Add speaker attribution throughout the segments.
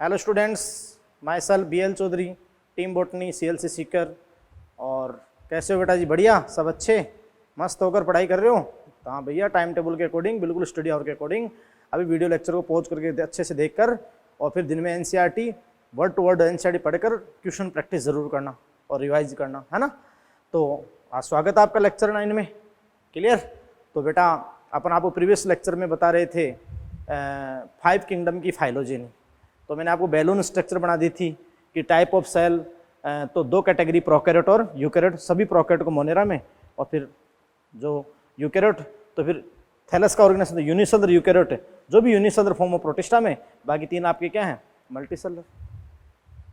Speaker 1: Hello students, myself BL Chaudhary, team botany CLC Sikar. और कैसे हो बेटा जी? बढ़िया, सब अच्छे मस्त होकर पढ़ाई कर रहे हो? तो हाँ भैया, टाइम टेबल के अकॉर्डिंग, बिल्कुल स्टडी आवर के अकॉर्डिंग अभी वीडियो लेक्चर को पॉज करके अच्छे से देखकर और फिर दिन में NCERT word to word NCERT पढ़कर ट्यूशन प्रैक्टिस ज़रूर करना और रिवाइज करना, है ना। तो आज स्वागत है आपका लेक्चर 9 में। क्लियर? तो बेटा अपन आपको प्रीवियस लेक्चर में बता रहे थे 5 किंगडम की फाइलोजेनी। तो मैंने आपको बैलून स्ट्रक्चर बना दी थी कि टाइप ऑफ सेल, तो 2 कैटेगरी, प्रोकैरियोट और यूकैरियोट। सभी प्रोकैरियोट को मोनेरा में, और फिर जो यूकैरियोट तो फिर थैलस का ऑर्गेनाइजेशन यूनिसेलुलर यूकैरियोट है, जो भी यूनिसेलुलर फॉर्म ऑफ प्रोटिस्टा में। बाकी 3 आपके क्या हैं? मल्टीसेलुलर।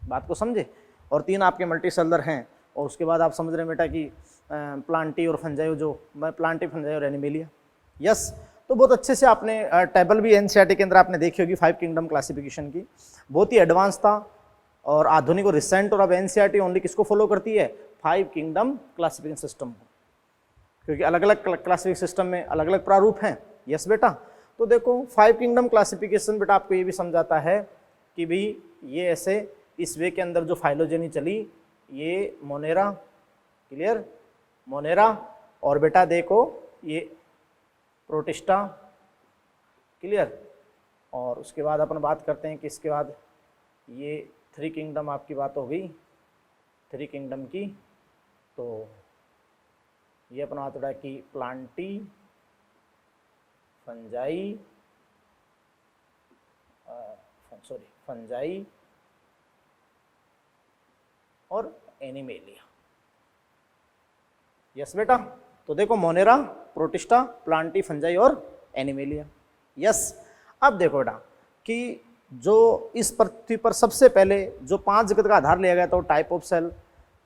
Speaker 1: बात को समझे? और 3 आपके मल्टीसेलुलर हैं। और उसके बाद आप समझ रहे हैं बेटा कि प्लांटी और फंजाई, जो प्लांटी, फंजाई और एनिमेलिया। यस, तो बहुत अच्छे से आपने टेबल भी NCERT के अंदर आपने देखी होगी 5 किंगडम क्लासिफिकेशन की। बहुत ही एडवांस था और आधुनिक और रिसेंट। और अब NCERT ओनली किसको फॉलो करती है? 5 किंगडम क्लासिफिकेशन सिस्टम को, क्योंकि अलग अलग क्लासिफिकेशन सिस्टम में अलग अलग प्रारूप हैं। यस बेटा, तो देखो 5 किंगडम क्लासिफिकेशन बेटा आपको ये भी समझाता है कि भाई ये ऐसे इस वे के अंदर जो फाइलोजेनी चली, ये मोनेरा, क्लियर, मोनेरा, और बेटा देखो ये प्रोटिस्टा, क्लियर। और उसके बाद अपन बात करते हैं कि इसके बाद ये 3 किंगडम आपकी बात हो गई, 3 किंगडम की। तो ये अपना बात हो रहा है कि प्लांटी, फंजाई, फंजाई और एनिमेलिया। यस बेटा, तो देखो मोनेरा, प्रोटिस्टा, प्लांटी, फंजाई और एनिमेलिया। यस, अब देखो बेटा कि जो इस पृथ्वी पर सबसे पहले जो 5 जगत का आधार लिया गया था वो टाइप ऑफ सेल।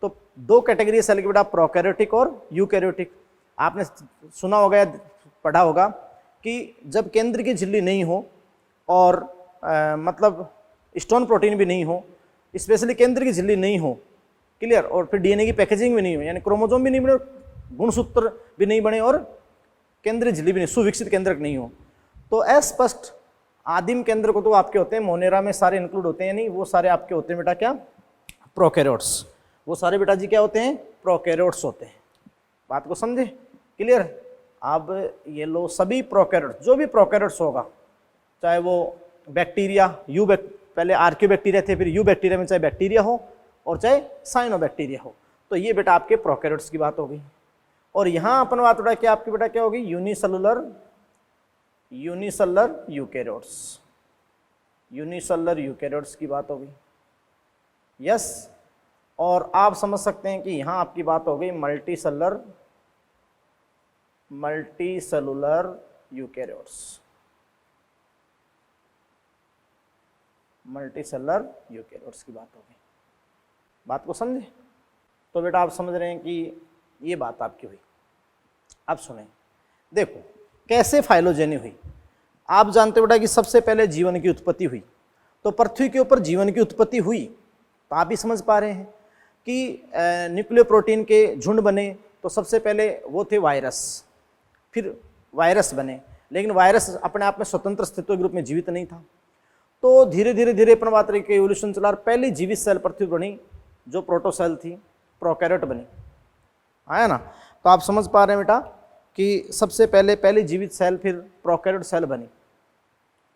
Speaker 1: तो 2 कैटेगरी सेल की बेटा, प्रोकैरियोटिक और यूकैरियोटिक। आपने सुना होगा, पढ़ा होगा कि जब केंद्र की झिल्ली नहीं हो और मतलब स्टोन प्रोटीन भी नहीं हो, स्पेशली केंद्र की झिल्ली नहीं हो, क्लियर, और फिर DNA की पैकेजिंग भी नहीं हो, यानी क्रोमोसोम भी नहीं बने, गुणसूत्र भी नहीं बने और केंद्रीय झिल्ली भी नहीं, सुविकसित केंद्रक नहीं हो, तो अस्पष्ट आदिम केंद्र को तो आपके होते हैं मोनेरा में सारे इंक्लूड होते हैं। नहीं, वो सारे आपके होते हैं बेटा क्या? प्रोकैरियोट्स। वो सारे बेटा जी क्या होते हैं? प्रोकैरियोट्स होते हैं। बात को समझे? क्लियर। अब ये लो, सभी प्रोकैरियोट्स, जो भी प्रोकैरियोट्स होगा, चाहे वो बैक्टीरिया, पहले आर्कियोबैक्टीरिया थे, फिर यूबैक्टीरिया में चाहे बैक्टीरिया हो और चाहे साइनोबैक्टीरिया हो, तो ये बेटा आपके प्रोकैरियोट्स की बात हो गई। और यहाँ अपन बात उठा कि आपकी बेटा क्या होगी? यूनिसेलुलर यूकैरियोट्स, यूनिसेलुलर यूकैरियोट्स की बात हो गई। यस, और आप समझ सकते हैं कि यहाँ आपकी बात हो गई मल्टीसेलुलर यूकैरियोट्स, मल्टीसेलुलर यूकैरियोट्स की बात हो गई। बात को समझे? तो बेटा आप समझ रहे हैं कि ये बात आपकी हुई। अब सुने, देखो कैसे फाइलोजेनी हुई। आप जानते हो बेटा कि सबसे पहले जीवन की उत्पत्ति हुई। तो पृथ्वी के ऊपर जीवन की उत्पत्ति हुई, तो आप भी समझ पा रहे हैं कि न्यूक्लियो प्रोटीन के झुंड बने। तो सबसे पहले वो थे वायरस, फिर वायरस बने, लेकिन वायरस अपने आप में स्वतंत्र अस्तित्व के रूप में जीवित नहीं था। तो धीरे धीरे अपन बात रही कि एवोल्यूशन चला, और पहली जीवित सेल पृथ्वी बनी जो प्रोटोसेल थी, प्रोकैरियोट बनी, आया ना। तो आप समझ पा रहे हैं बेटा कि सबसे पहली जीवित सेल फिर प्रोकैरियोट सेल बनी।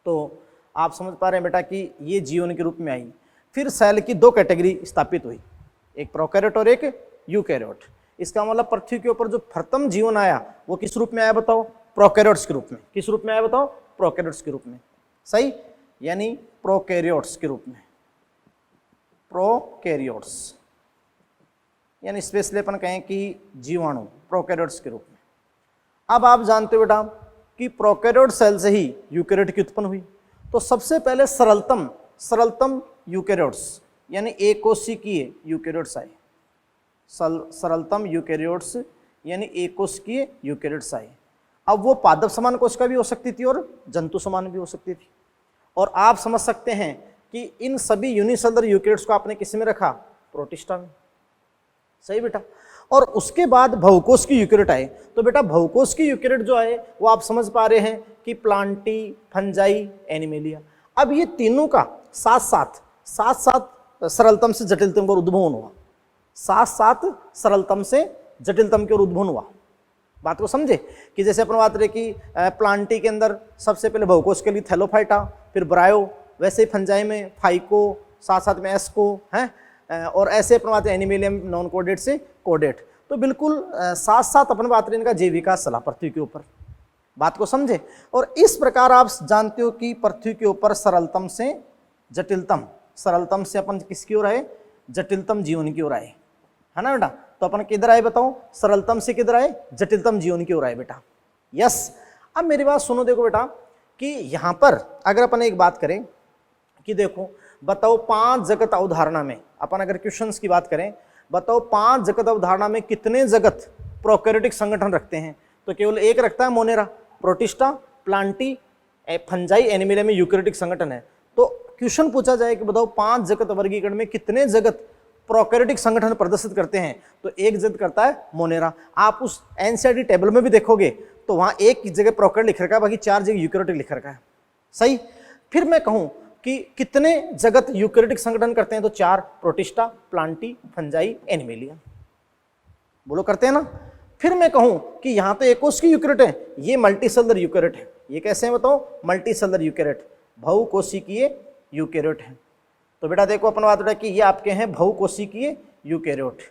Speaker 1: तो आप समझ पा रहे हैं बेटा कि ये जीवन के रूप में आई। फिर सेल की 2 कैटेगरी स्थापित हुई, एक प्रोकैरियोट और एक यूकैरियोट। इसका मतलब पृथ्वी के ऊपर जो प्रथम जीवन आया वो किस रूप में आया बताओ? प्रोकैरियोट्स के रूप में। किस रूप में आया बताओ? प्रोकैरियोट्स के रूप में। सही, यानी प्रोकैरियोट्स के रूप में, प्रोकैरियोट्स, यानी स्पेशली अपन कहें कि जीवाणु, प्रोकैरियोट्स के रूप में। अब आप जानते हो बेटा कि प्रोकैरियोट सेल से ही यूकैरियोट की उत्पन्न हुई। तो सबसे पहले सरलतम यूकैरियोट्स यानी एकोशिकीय यूकैरियोट्स आए। सरलतम यूकैरियोट्स यानी एकोशिकीय यूकैरियोट्स आए। अब वो पादप समान कोशिका भी हो सकती थी और जंतु समान भी हो सकती थी। और आप समझ सकते हैं कि इन सभी यूनिसेलुलर यूकैरियोट्स को आपने किस में रखा? प्रोटिस्टा में। सही बेटा। और उसके बाद बहुकोशिकीय यूकैरियोट आए। तो बेटा बहुकोशिकीय यूकैरियोट जो आए वो आप समझ पा रहे हैं कि प्लांटी, फंजाई, एनिमेलिया। अब ये तीनों का साथ साथ सरलतम से जटिलतम का उद्भवन हुआ, साथ साथ सरलतम से जटिलतम की ओर उद्भवन हुआ। बात को समझे कि जैसे अपन बात रहे कि प्लांटी के अंदर सबसे पहले बहुकोश के लिए थैलोफाइटा, फिर ब्रायो, वैसे ही फंजाई में फाइको, साथ साथ में एस्को है, और ऐसे अपन बात एनिमेलियम नॉन कोडेट से कोडेट। तो बिल्कुल साथ साथ अपन बात रहे इनका जैव विकास चला पृथ्वी के ऊपर। बात को समझे। और इस प्रकार आप जानते हो कि पृथ्वी के ऊपर सरलतम से जटिलतम, सरलतम से अपन किसकी ओर आए, जटिलतम जीवन की ओर आए, है ना बेटा। तो अपन किधर आए बताओ, सरलतम से किधर आए, जटिलतम जीवन की ओर आए बेटा। यस। अब मेरी बात सुनो, देखो बेटा कि यहाँ पर अगर अपन एक बात करें कि देखो बताओ 5 जगत अवधारणा में, अपन अगर क्वेश्चंस की बात करें, बताओ 5 जगत अवधारणा में कितने जगत प्रोकैरियोटिक संगठन रखते हैं। तो केवल एक रखता है, Monera, protista, Plantae, fungi, animalia में यूकैरियोटिक संगठन है। तो क्वेश्चन पूछा जाए कि बताओ 5 जगत वर्गीकरण में कितने जगत प्रोकैरियोटिक संगठन प्रदर्शित करते हैं, तो एक जगत करता है मोनेरा। आप उस एनसीईआरटी टेबल में भी देखोगे तो वहां एक जगह प्रोकैरियोट लिख रखा है, बाकी 4 जगह यूकैरियोटिक लिख रखा है। सही। फिर मैं कहूं कि कितने जगत यूकैरियोटिक संगठन करते हैं, तो 4, प्रोटिस्टा, प्लांटी, फंजाई, एनिमेलिया। बोलो करते हैं ना। फिर मैं कहूं कि यहां तो एकोष्की यूकैरियोट है, ये मल्टीसेलुलर यूकैरियोट है। ये कैसे है बताओ, मल्टीसेलुलर यूकैरियोट, बहुकोशिकीय यूकैरियोट है। तो बेटा देखो अपन बात रहे कि ये आपके हैं बहुकोशिकीय यूकैरियोट।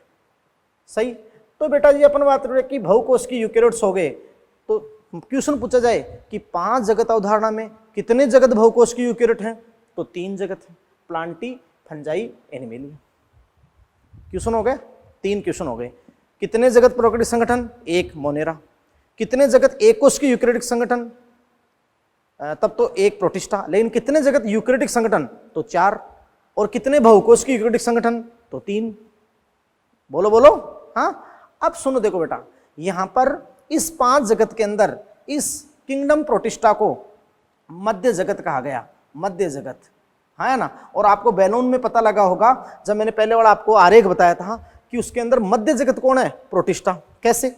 Speaker 1: सही। तो बेटा जी अपन बात रहे कि बहुकोशिकीय यूकैरियोट्स हो गए, तो क्वेश्चन पूछा जाए कि 5 जगत अवधारणा में कितने जगत बहुकोशिकीय यूकैरियोट हैं, तो 3 जगत है, प्लांटी, फंजाई, एनिमेलिया। क्वेश्चन हो गए, 3 क्वेश्चन हो गए। कितने जगत प्रोकैरियोटिक संगठन, 1, मोनेरा। कितने जगत एकोष्कीय यूकैरियोटिक संगठन, तब तो 1 प्रोटिस्टा। लेकिन कितने जगत यूकैरियोटिक संगठन, तो 4। और कितने बहुकोशिकीय यूकैरियोटिक संगठन, तो 3। बोलो बोलो। हाँ। अब सुनो देखो बेटा, यहां पर इस 5 जगत के अंदर इस किंगडम प्रोटिस्टा को मध्य जगत कहा गया, मध्य जगत, है ना। और आपको बैलून में पता लगा होगा, जब मैंने पहले वाला आपको आरेख बताया था कि उसके अंदर मध्य जगत कौन है, प्रोटिस्टा। कैसे,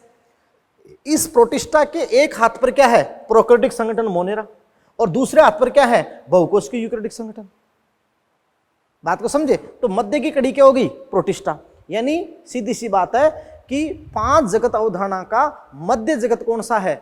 Speaker 1: इस प्रोटिस्टा के एक हाथ पर क्या है, प्रोकैरियोटिक संगठन मोनेरा, और दूसरे हाथ पर क्या है, बहुकोशिकीय यूकैरियोटिक संगठन। बात को समझे। तो मध्य की कड़ी क्या होगी, प्रोटिस्टा। यानी सीधी सी बात है कि 5 जगत अवधारणा का मध्य जगत कौन सा है,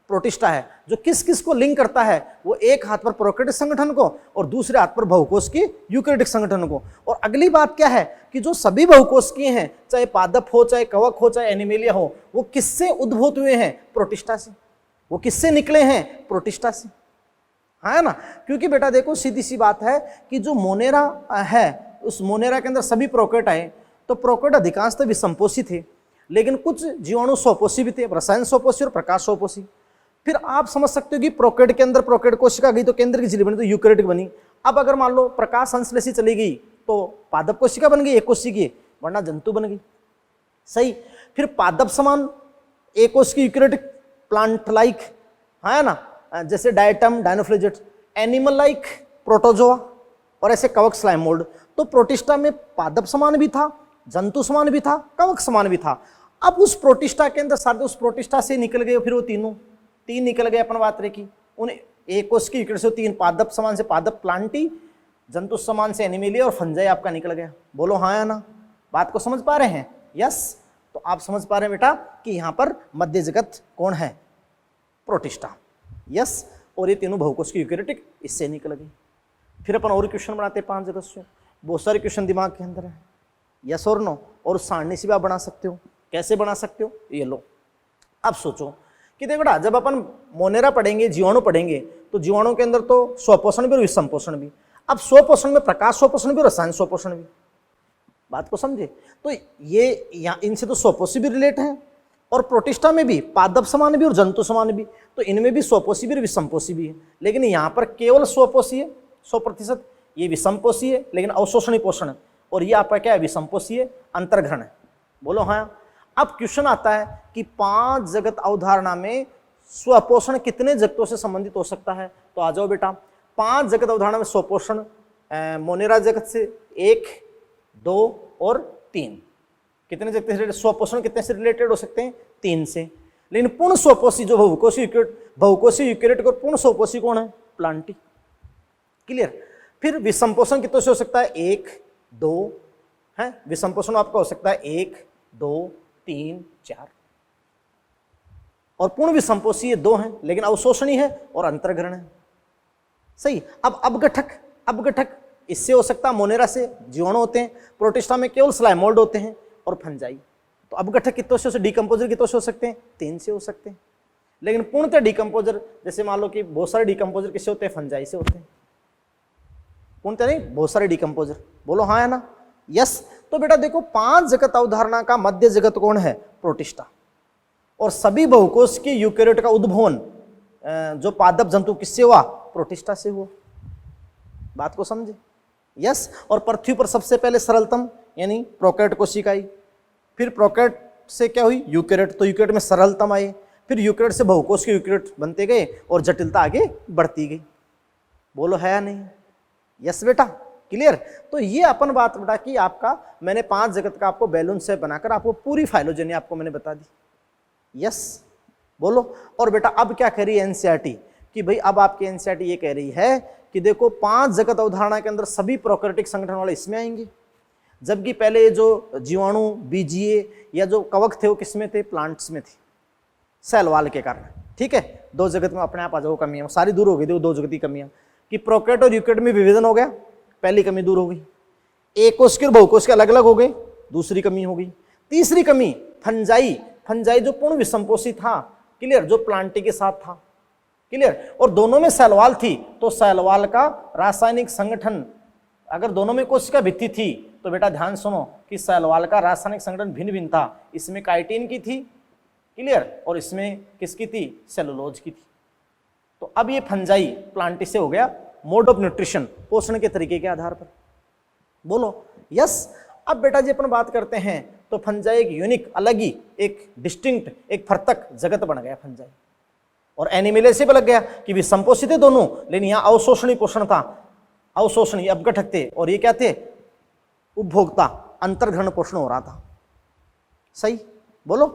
Speaker 1: प्रोटिस्टा है, जो किस किस को लिंक करता है, वो एक हाथ पर प्रोकैरियोटिक संगठन को और दूसरे हाथ पर बहुकोशिकीय यूकैरियोटिक संगठन को। और अगली बात क्या है कि जो सभी बहुकोशिकीय हैं, चाहे पादप हो, चाहे कवक हो, चाहे एनिमेलिया हो, वो किससे उद्भूत हुए हैं, प्रोटिस्टा से। वो किससे निकले हैं, प्रोटिस्टा से, है ना। क्योंकि बेटा देखो सीधी सी बात है कि जो मोनेरा है, उस मोनेरा के अंदर सभी प्रोकैरियोट आए, तो प्रोकैरियोट अधिकांशतः विषमपोषी थे, लेकिन कुछ जीवाणु स्वपोषी भी थे, रसायन स्वपोषी और प्रकाश स्वपोषी। फिर आप समझ सकते हो कि प्रोकैरियोट के अंदर प्रोकैरियोट कोशिका गई तो केंद्र की झिल्ली बनी, तो यूकैरियोटिक बनी। अब अगर मान लो प्रकाश संश्लेषी चली गई तो पादप कोशिका बन गई, एक कोशिकीय, वरना जंतु बन गई। सही। फिर पादप समान एक कोशिकीय यूकैरियोटिक, प्लांट लाइक, है ना, जैसे डायटम, डायनोफ्लेजेट, एनिमल लाइक, प्रोटोजोआ, और ऐसे कवक, स्लाइम मोल्ड। तो प्रोटिस्टा में पादप समान भी था, जंतु समान भी था, कवक समान भी था। अब उस प्रोटिस्टा के अंदर सारे उस प्रोटिस्टा से निकल गए, फिर वो तीन निकल गए। अपन बात रहे कि उन एक कोशिकीय यूकैरियोट से 3, पादप समान से पादप, प्लांटी, जंतु समान से एनिमेलिया, और फंजाई आपका निकल गया। बोलो हाँ या ना। बात को समझ पा रहे हैं। यस। तो आप समझ पा रहे हैं बेटा कि यहां पर मध्य जगत कौन है, प्रोटिस्टा। यस। और ये तीनों बहुकोशिकीय यूकैरियोटिक इससे निकल गए। फिर अपन और क्वेश्चन बनाते हैं 5 जगत से। बहुत सारे क्वेश्चन दिमाग के अंदर है, यस और नो। और सारणी से भी आप बना सकते हो। कैसे बना सकते हो, ये लो। अब सोचो कि देखो बेटा, जब अपन मोनेरा पढ़ेंगे, जीवाणु पढ़ेंगे, तो जीवाणु के अंदर तो स्वपोषण भी और विषमपोषण भी। अब स्वपोषण में प्रकाश स्वपोषण भी और रसायन स्वपोषण भी। बात को समझे। तो ये यहाँ इनसे तो स्वपोषी भी रिलेट है, और प्रोटिस्टा में भी पादप समान भी और जंतु समान भी, तो इनमें भी स्वपोषी भी और विषमपोषी भी है। लेकिन यहाँ पर केवल स्वपोषी है 100%, ये विषमपोषी है लेकिन अवशोषणी पोषण है, और ये आपका क्या है, विषमपोषी है, अंतर्ग्रहण है। बोलो हाँ। अब क्वेश्चन आता है कि 5 जगत अवधारणा में स्वपोषण कितने जगतों से संबंधित हो सकता है। तो आ जाओ बेटा, 5 जगत अवधारणा में स्वपोषण मोनेरा जगत से 1, 2 और 3। कितने जगत से स्वपोषण कितने से रिलेटेड हो सकते हैं, 3 से। लेकिन पूर्ण स्वपोषी जो बहुकोशिकीय यूकैरियोट और पूर्ण स्वपोषी कौन है, प्लांटी। क्लियर। फिर विषमपोषण कितनों से हो सकता है, 1 2 है, विषमपोषण आपका हो सकता है 1 2 3 4, और पूर्ण विषमपोषी ये 2 हैं, लेकिन अवशोषणी है और अंतर्ग्रहण है। सही। अब अपघटक इससे हो सकता है, मोनेरा से जीवाणु होते हैं, प्रोटिस्टा में केवल स्लाइमोल्ड होते हैं और फंजाई। तो अपघटक कितनों से हो, डिकम्पोजर कितनों से हो सकते हैं, 3 से हो सकते हैं। लेकिन पूर्णतः डिकम्पोजर, जैसे मान लो कि बहुत सारे डिकम्पोजर किससे होते हैं, फंजाई से होते हैं। पूर्णतः नहीं, बहुत सारे डिकम्पोजर, बोलो हाँ है ना, यस। तो बेटा देखो 5 जगत अवधारणा का मध्य जगत कौन है, प्रोटिस्टा। और सभी बहुकोष के यूकेरियोट का उद्भवन जो पादप जंतु किससे हुआ, प्रोटिस्टा से हुआ। बात को समझे, यस। और पृथ्वी पर सबसे पहले सरलतम यानी प्रोकैरियोट कोशिकाएं, फिर प्रोकैरियोट से क्या हुई, यूकेरियोट, तो यूकेरियोट में सरलतम आए, फिर यूकेरियोट से बहुकोष के यूकेरियोट बनते गए और जटिलता आगे बढ़ती गई। बोलो है या नहीं, यस बेटा, क्लियर। तो ये अपन बात बेटा कि आपका मैंने 5 जगत का आपको बैलून से बनाकर आपको पूरी फाइलोजेनी आपको मैंने बता दी, यस बोलो। और बेटा अब क्या कह रही है एनसीईआरटी कि भाई अब आपकी एनसीईआरटी ये कह रही है कि देखो 5 जगत अवधारणा के अंदर सभी प्रोकैरियोटिक संगठन वाले इसमें आएंगे, जबकि पहले ये जो जीवाणु, बीजीए या जो कवक थे वो किसमें थे, प्लांट्स में थे, सेल वॉल के कारण। ठीक है, 2 जगत में अपने आप आ जाओ कमियां, सारी दूर हो गई, देखो 2 जगत की कमियां कि प्रोकैरियोट और यूकेरियोट में विभेदन हो गया, पहली कमी दूर हो गई। एक कोश के और बहुकोश के अलग अलग हो गए, दूसरी कमी हो गई। तीसरी कमी फंजाई जो पूर्ण विषमपोषी था, क्लियर, जो प्लांटी के साथ था, क्लियर, और दोनों में सेल वॉल थी, तो सेल वॉल का रासायनिक संगठन, अगर दोनों में कोशिका भित्ति थी तो बेटा ध्यान सुनो कि सेल वॉल का रासायनिक संगठन भिन्न भिन्न था। इसमें काइटिन की थी, क्लियर, और इसमें किसकी थी, सेलुलोज की थी। तो अब ये फंजाई प्लांटी से हो गया मोड ऑफ न्यूट्रिशन, पोषण के तरीके के आधार पर। बोलो यस। अब बेटा जी अपन बात करते हैं तो फंजाई एक यूनिक, अलग ही, एक डिस्टिंक्ट, एक पृथक जगत बन गया फंजाई। और एनिमले से भी लग गया कि भी संपोषित थे दोनों, लेकिन यहाँ अवशोषणी पोषण था, अवशोषणी अपघटक थे, और ये क्या थे, उपभोक्ता, अंतर्ग्रहण पोषण हो रहा था। सही बोलो।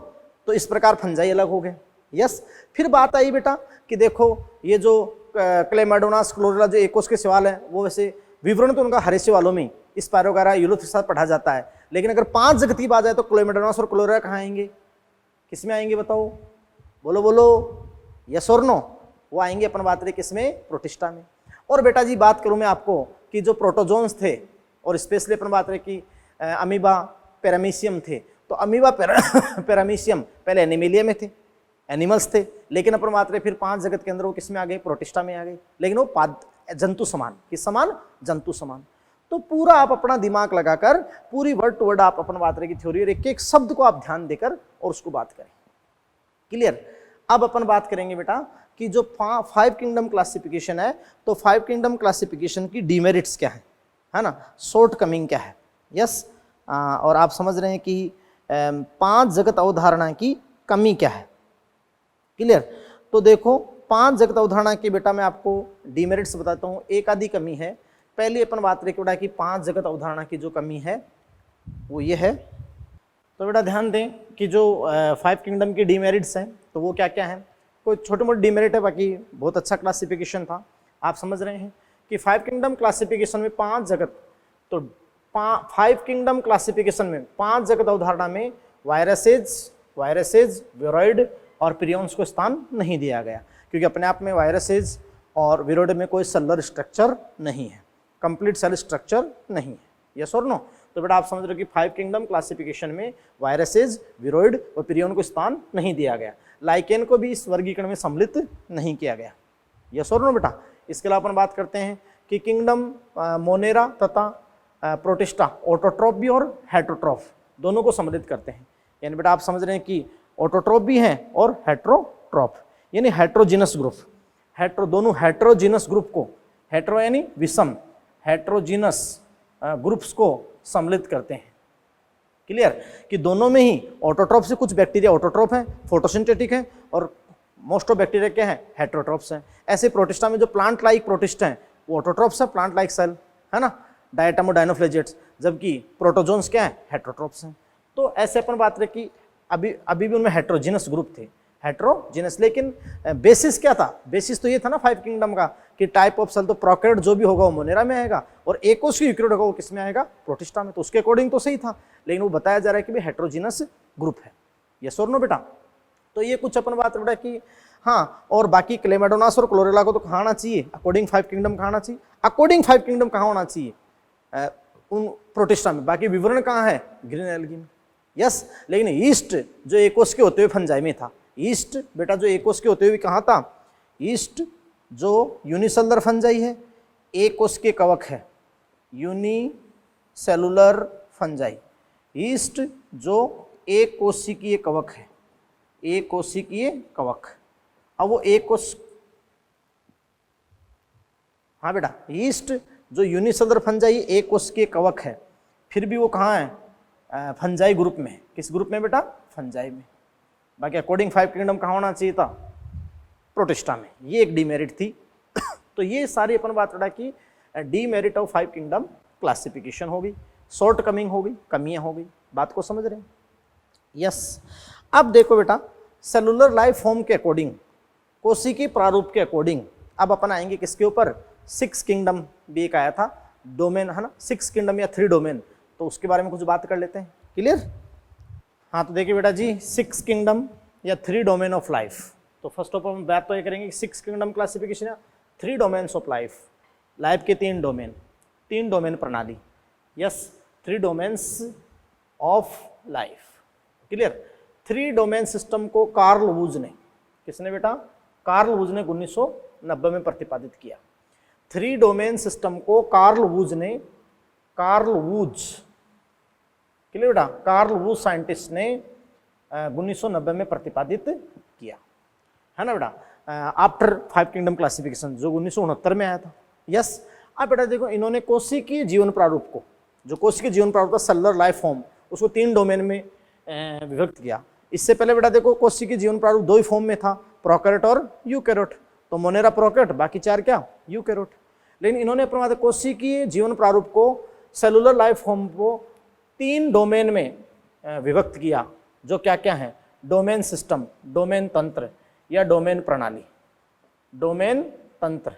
Speaker 1: तो इस प्रकार फंजाई अलग हो गए, यस। फिर बात आई बेटा कि देखो ये जो क्लेमाडोनास, क्लोरेला जो एकोस के सवाल है, वो वैसे विवरण तो उनका हरे सवालों में स्पायरोगारा, यूलोथ के साथ पढ़ा जाता है, लेकिन अगर 5 जगत की बात आए तो क्लेमाडोनास और क्लोरेला कहाँ आएंगे, किसमें आएंगे बताओ, बोलो बोलो, यस और नो। वो आएंगे अपन बात रहे किसमें, प्रोटिस्टा में। और बेटा जी बात करूं मैं आपको कि जो प्रोटोजोन्स थे, और स्पेशली अपन बात रहे कि अमीबा पैरामीशियम थे, तो अमीबा पैरामीशियम पहले एनिमेलिया में थे, एनिमल्स थे, लेकिन अपन बात रहे फिर 5 जगत के अंदर वो किसमें आ गए, प्रोटिस्टा में आ गए, लेकिन वो जंतु समान, किस समान, जंतु समान। तो पूरा आप अपना दिमाग लगाकर पूरी वर्ड टू वर्ड आप अपन बात रहे की थ्योरी और एक एक शब्द को आप ध्यान देकर और उसको बात करें, क्लियर। अब अपन बात करेंगे बेटा कि जो 5 किंगडम क्लासिफिकेशन है, तो 5 किंगडम क्लासिफिकेशन की डीमेरिट्स क्या है ना, शॉर्ट कमिंग क्या है, यस। और आप समझ रहे हैं कि 5 जगत अवधारणा की कमी क्या है, क्लियर। तो देखो 5 जगत अवधारणा की बेटा मैं आपको डीमेरिट्स बताता हूँ, एक आधी कमी है। पहली अपन बात करें बेटा कि 5 जगत अवधारणा की जो कमी है वो ये है। तो बेटा ध्यान दें कि जो 5 किंगडम की डीमेरिट्स हैं तो वो क्या क्या हैं, कोई छोटे मोटे डीमेरिट है, बाकी बहुत अच्छा क्लासिफिकेशन था। आप समझ रहे हैं कि 5 किंगडम क्लासिफिकेशन में 5 जगत, तो 5 किंगडम क्लासिफिकेशन में 5 जगत अवधारणा में वायरसेज, विरोइड और प्रियॉन्स को स्थान नहीं दिया गया, क्योंकि अपने आप में वायरसेज और विरोइड में कोई सेलुलर स्ट्रक्चर नहीं है, कंप्लीट सेल स्ट्रक्चर नहीं है, यस और नो। तो बेटा आप समझ रहे हो कि 5 किंगडम क्लासिफिकेशन में वायरसेज, विरोइड और प्रियॉन को स्थान नहीं दिया गया, लाइकेन को भी इस वर्गीकरण में सम्मिलित नहीं किया गया, यस और नो बेटा। इसके अलावा अपन बात करते हैं कि किंगडम मोनेरा तथा प्रोटिस्टा ऑटोट्रॉफ भी और हेटरोट्रॉफ दोनों को सम्मिलित करते हैं, यानी बेटा आप समझ रहे हैं कि ऑटोट्रॉफ भी हैं और हेट्रोट्रॉफ, यानी हेट्रोजिनस ग्रुप, दोनों हेट्रोजिनस ग्रुप को, हेट्रो यानी विषम, हेट्रोजिनस ग्रुप्स को सम्मिलित करते हैं, क्लियर, कि दोनों में ही ऑटोट्रॉफ से कुछ बैक्टीरिया ऑटोट्रॉफ हैं, फोटोसिंथेटिक हैं, और मोस्ट ऑफ बैक्टीरिया क्या है, हेट्रोट्रॉफ्स हैं। ऐसे प्रोटिस्टा में जो प्लांट लाइक प्रोटिस्ट हैं वो ऑटोट्रॉफ्स है, प्लांट लाइक सेल है ना, डायटम और डायनोफ्लेजेट्स, जबकि प्रोटोजोन्स क्या है, हेट्रोट्रॉफ्स हैं। तो ऐसे अपन बात रहे कि अभी भी उनमें हेट्रोजिनस ग्रुप थे, हेट्रोजीनस। लेकिन बेसिस क्या था? बेसिस तो ये था ना 5 किंगडम का कि टाइप ऑफ सेल तो प्रोकैरियोट जो भी होगा वो मोनेरा में आएगा और एकोसिक यूकेरियोट होगा वो किस में आएगा? प्रोटिस्टा में। तो उसके अकॉर्डिंग तो सही था, लेकिन वो बताया जा रहा है कि भाई हेट्रोजीनस ग्रुप है। यस और नो बेटा? तो ये कुछ अपन बात बेटा कि हाँ, और बाकी क्लेमेडोनास और क्लोरेला को तो कहाँ आना चाहिए? अकॉर्डिंग 5 किंगडम कहाँ आना चाहिए? अकॉर्डिंग 5 किंगडम कहाँ होना चाहिए? उन प्रोटिस्टा में। बाकी विवरण कहाँ है? ग्रीन एल्गी में। यस, लेकिन ईस्ट जो एकोस के होते हुए फंजाई में था, ईस्ट बेटा जो एकोस के होते हुए कहाँ था? ईस्ट जो यूनिसेलुलर फंजाई है, एकोस के कवक है, यूनिसेलुलर फंजाई। ईस्ट जो एक कोशिकीय कवक है, एक कोशिकीय कवक। अब वो एक कोश, हाँ बेटा, ईस्ट जो यूनिसेलुलर फंजाई एक कोशिकीय कवक है, फिर भी वो कहाँ है? फंजाई ग्रुप में। किस ग्रुप में बेटा? फंजाई में। बाकी अकॉर्डिंग 5 किंगडम कहाँ होना चाहिए था? प्रोटिस्टा में। ये एक डीमेरिट थी। तो ये सारी अपन बात करा कि डीमेरिट ऑफ 5 किंगडम क्लासिफिकेशन हो गई, शॉर्ट कमिंग हो गई, कमियां हो गई। बात को समझ रहे हैं? यस। अब देखो बेटा, सेलुलर लाइफ फॉर्म के अकॉर्डिंग, कोशिकीय प्रारूप के अकॉर्डिंग अब अपन आएंगे किसके ऊपर? 6 किंगडम भी एक आया था, डोमेन है ना, 6 किंगडम या 3 डोमेन। तो उसके बारे में कुछ बात कर लेते हैं। क्लियर? हाँ, तो देखिए बेटा जी, 6 किंगडम या 3 डोमेन ऑफ लाइफ। तो फर्स्ट ऑफ ऑल हम बात तो ये करेंगे कि 6 किंगडम क्लासिफिकेशन या 3 डोमेन्स ऑफ लाइफ। लाइफ के 3 डोमेन, 3 डोमेन प्रणाली। Yes, 3 domains of life. Clear? 3 domain system को कार्ल वूज ने, किसने बेटा? कार्ल वूज ने 1990 में प्रतिपादित किया। 3 डोमेन सिस्टम को कार्ल वूज ने, कार्ल वूज, क्लियर बेटा? कार्ल वूज साइंटिस्ट ने 1990 में प्रतिपादित किया, है ना बेटा? आफ्टर 5 किंगडम क्लासिफिकेशन जो 1969 में आया था। यस। अब बेटा देखो, इन्होंने कोशिकीय जीवन प्रारूप को, जो कोशिकीय जीवन प्रारूप था सेलुलर लाइफ फॉर्म, उसको 3 डोमेन में विभक्त किया। इससे पहले बेटा देखो, कोशिकीय जीवन प्रारूप 2 ही फॉर्म में था, प्रोकैरियोट और यूकैरियोट। तो मोनेरा प्रोकैरियोट, बाकी 4 क्या? यूकैरियोट। लेकिन इन्होंने अपने कोशिकीय जीवन प्रारूप को, सेलुलर लाइफ फॉर्म को 3 डोमेन में विभक्त किया, जो क्या क्या है? डोमेन सिस्टम, डोमेन तंत्र या डोमेन प्रणाली। डोमेन तंत्र।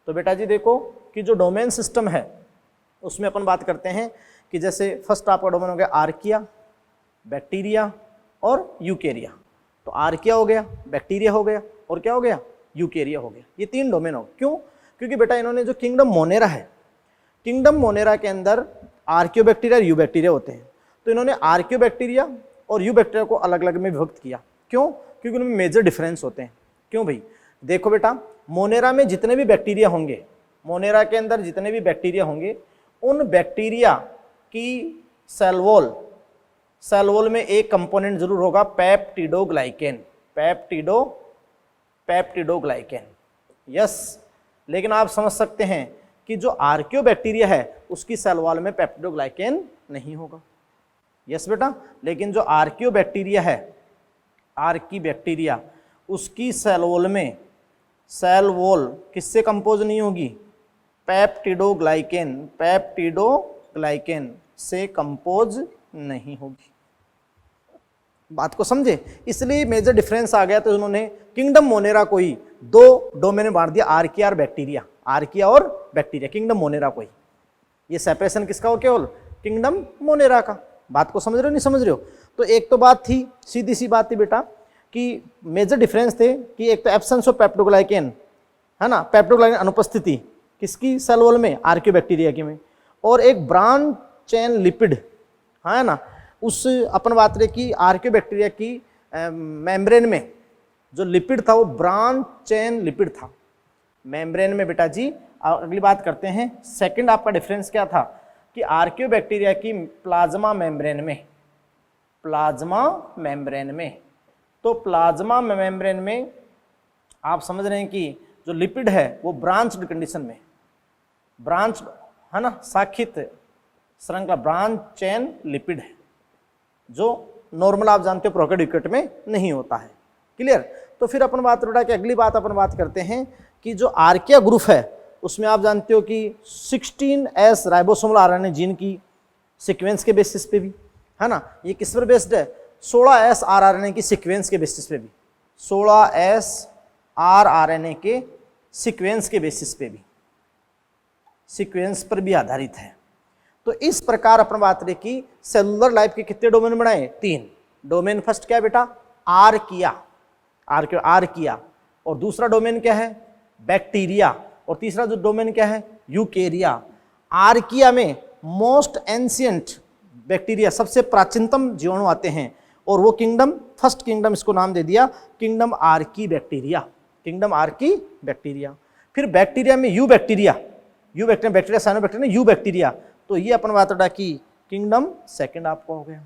Speaker 1: तो बेटा जी देखो कि जो डोमेन सिस्टम है उसमें अपन बात करते हैं कि जैसे फर्स्ट आपका डोमेन हो गया आर्किया, बैक्टीरिया और यूकेरिया। तो आर्किया हो गया, बैक्टीरिया हो गया और क्या हो गया? यूकेरिया हो गया। ये 3 डोमेन हो। क्यों? क्योंकि बेटा इन्होंने जो किंगडम मोनेरा है, किंगडम मोनेरा के अंदर आर्कियोबैक्टीरिया और यूबैक्टीरिया होते हैं। तो इन्होंने आर्कियोबैक्टीरिया और यूबैक्टीरिया को अलग अलग में विभक्त किया। क्यों? क्योंकि उनमें मेजर डिफरेंस होते हैं। क्यों भाई? देखो बेटा, मोनेरा में जितने भी बैक्टीरिया होंगे, मोनेरा के अंदर जितने भी बैक्टीरिया होंगे, उन बैक्टीरिया की सेल वॉल में एक कंपोनेंट जरूर होगा, पेप्टिडोग्लाइकेन। पेप्टिडोग्लाइकेन। यस। लेकिन आप समझ सकते हैं कि जो आर्कियोबैक्टीरिया है उसकी सेल वॉल में पेप्टिडोग्लाइकेन नहीं होगा। यस बेटा। लेकिन जो आर्कियोबैक्टीरिया है, आर्कीबैक्टीरिया, उसकी सेल वॉल में, सेल वॉल किससे कंपोज नहीं होगी? पेप्टिडोग्लाइकेन, पेप्टिडोग्लाइकेन से कंपोज नहीं होगी। बात को समझे? इसलिए मेजर डिफरेंस आ गया। तो उन्होंने किंगडम मोनेरा को ही 2 डोमेन में बांट दिया, आर्किया और बैक्टीरिया। आर्किया और बैक्टीरिया, किंगडम मोनेरा को ही। ये सेपरेशन किसका हो? केवल किंगडम मोनेरा का। बात को समझ रहे हो नहीं समझ रहे हो? तो एक तो बात थी, सीधी सी बात थी बेटा, कि मेजर डिफरेंस थे कि एक तो एब्सेंस ऑफ पेप्टिडोग्लाइकेन, है ना, पेप्टिडोग्लाइकेन अनुपस्थिति किसकी? सेल वॉल में, आर्कियोबैक्टीरिया की में। और एक ब्रांच चेन लिपिड, है ना, उस अपन बात रहे कि आर्कियोबैक्टीरिया की मेम्ब्रेन में जो लिपिड था वो ब्रांच चेन लिपिड था मेम्ब्रेन में। बेटा जी अगली बात करते हैं, सेकंड आपका डिफरेंस क्या था कि आर्कियोबैक्टीरिया की प्लाज्मा मेम्ब्रेन में, प्लाज्मा मेम्ब्रेन में। तो प्लाज्मा मेम्ब्रेन में आप समझ रहे हैं कि जो लिपिड है वो ब्रांच्ड कंडीशन में, ब्रांच है ना, शाखित श्रृंखला, ब्रांच चेन लिपिड है, जो नॉर्मल आप जानते हो प्रोकैरियोट में नहीं होता है। क्लियर? तो फिर अपन बात बेटा कि अगली बात अपन बात करते हैं कि जो आर्किया ग्रुप है उसमें आप जानते हो कि 16S राइबोसोमल आरएनए जीन की सीक्वेंस के बेसिस पे भी, है ना, ये किस पर बेस्ड है? 16S आरआरएनए की सीक्वेंस के बेसिस पे भी, 16S rRNA के सीक्वेंस के बेसिस पे भी, सीक्वेंस पर भी आधारित है। तो इस प्रकार अपन बात करें कि सेलुलर लाइफ के कितने डोमेन बनाए? 3 डोमेन। फर्स्ट क्या है बेटा? Archaea, archaea. और दूसरा डोमेन क्या है? बैक्टीरिया। और तीसरा जो डोमेन क्या है? यूकेरिया। आर्किया में मोस्ट एंशियंट बैक्टीरिया, सबसे प्राचीनतम जीवाणु आते हैं, और वो किंगडम, फर्स्ट किंगडम इसको नाम दे दिया kingdom Archie bacteria, kingdom Archie bacteria. फिर बैक्टीरिया में you bacteria, bacteria cyanobacteria, you bacteria, तो ये अपन बात उठा कि किंगडम सेकंड आपको हो गया।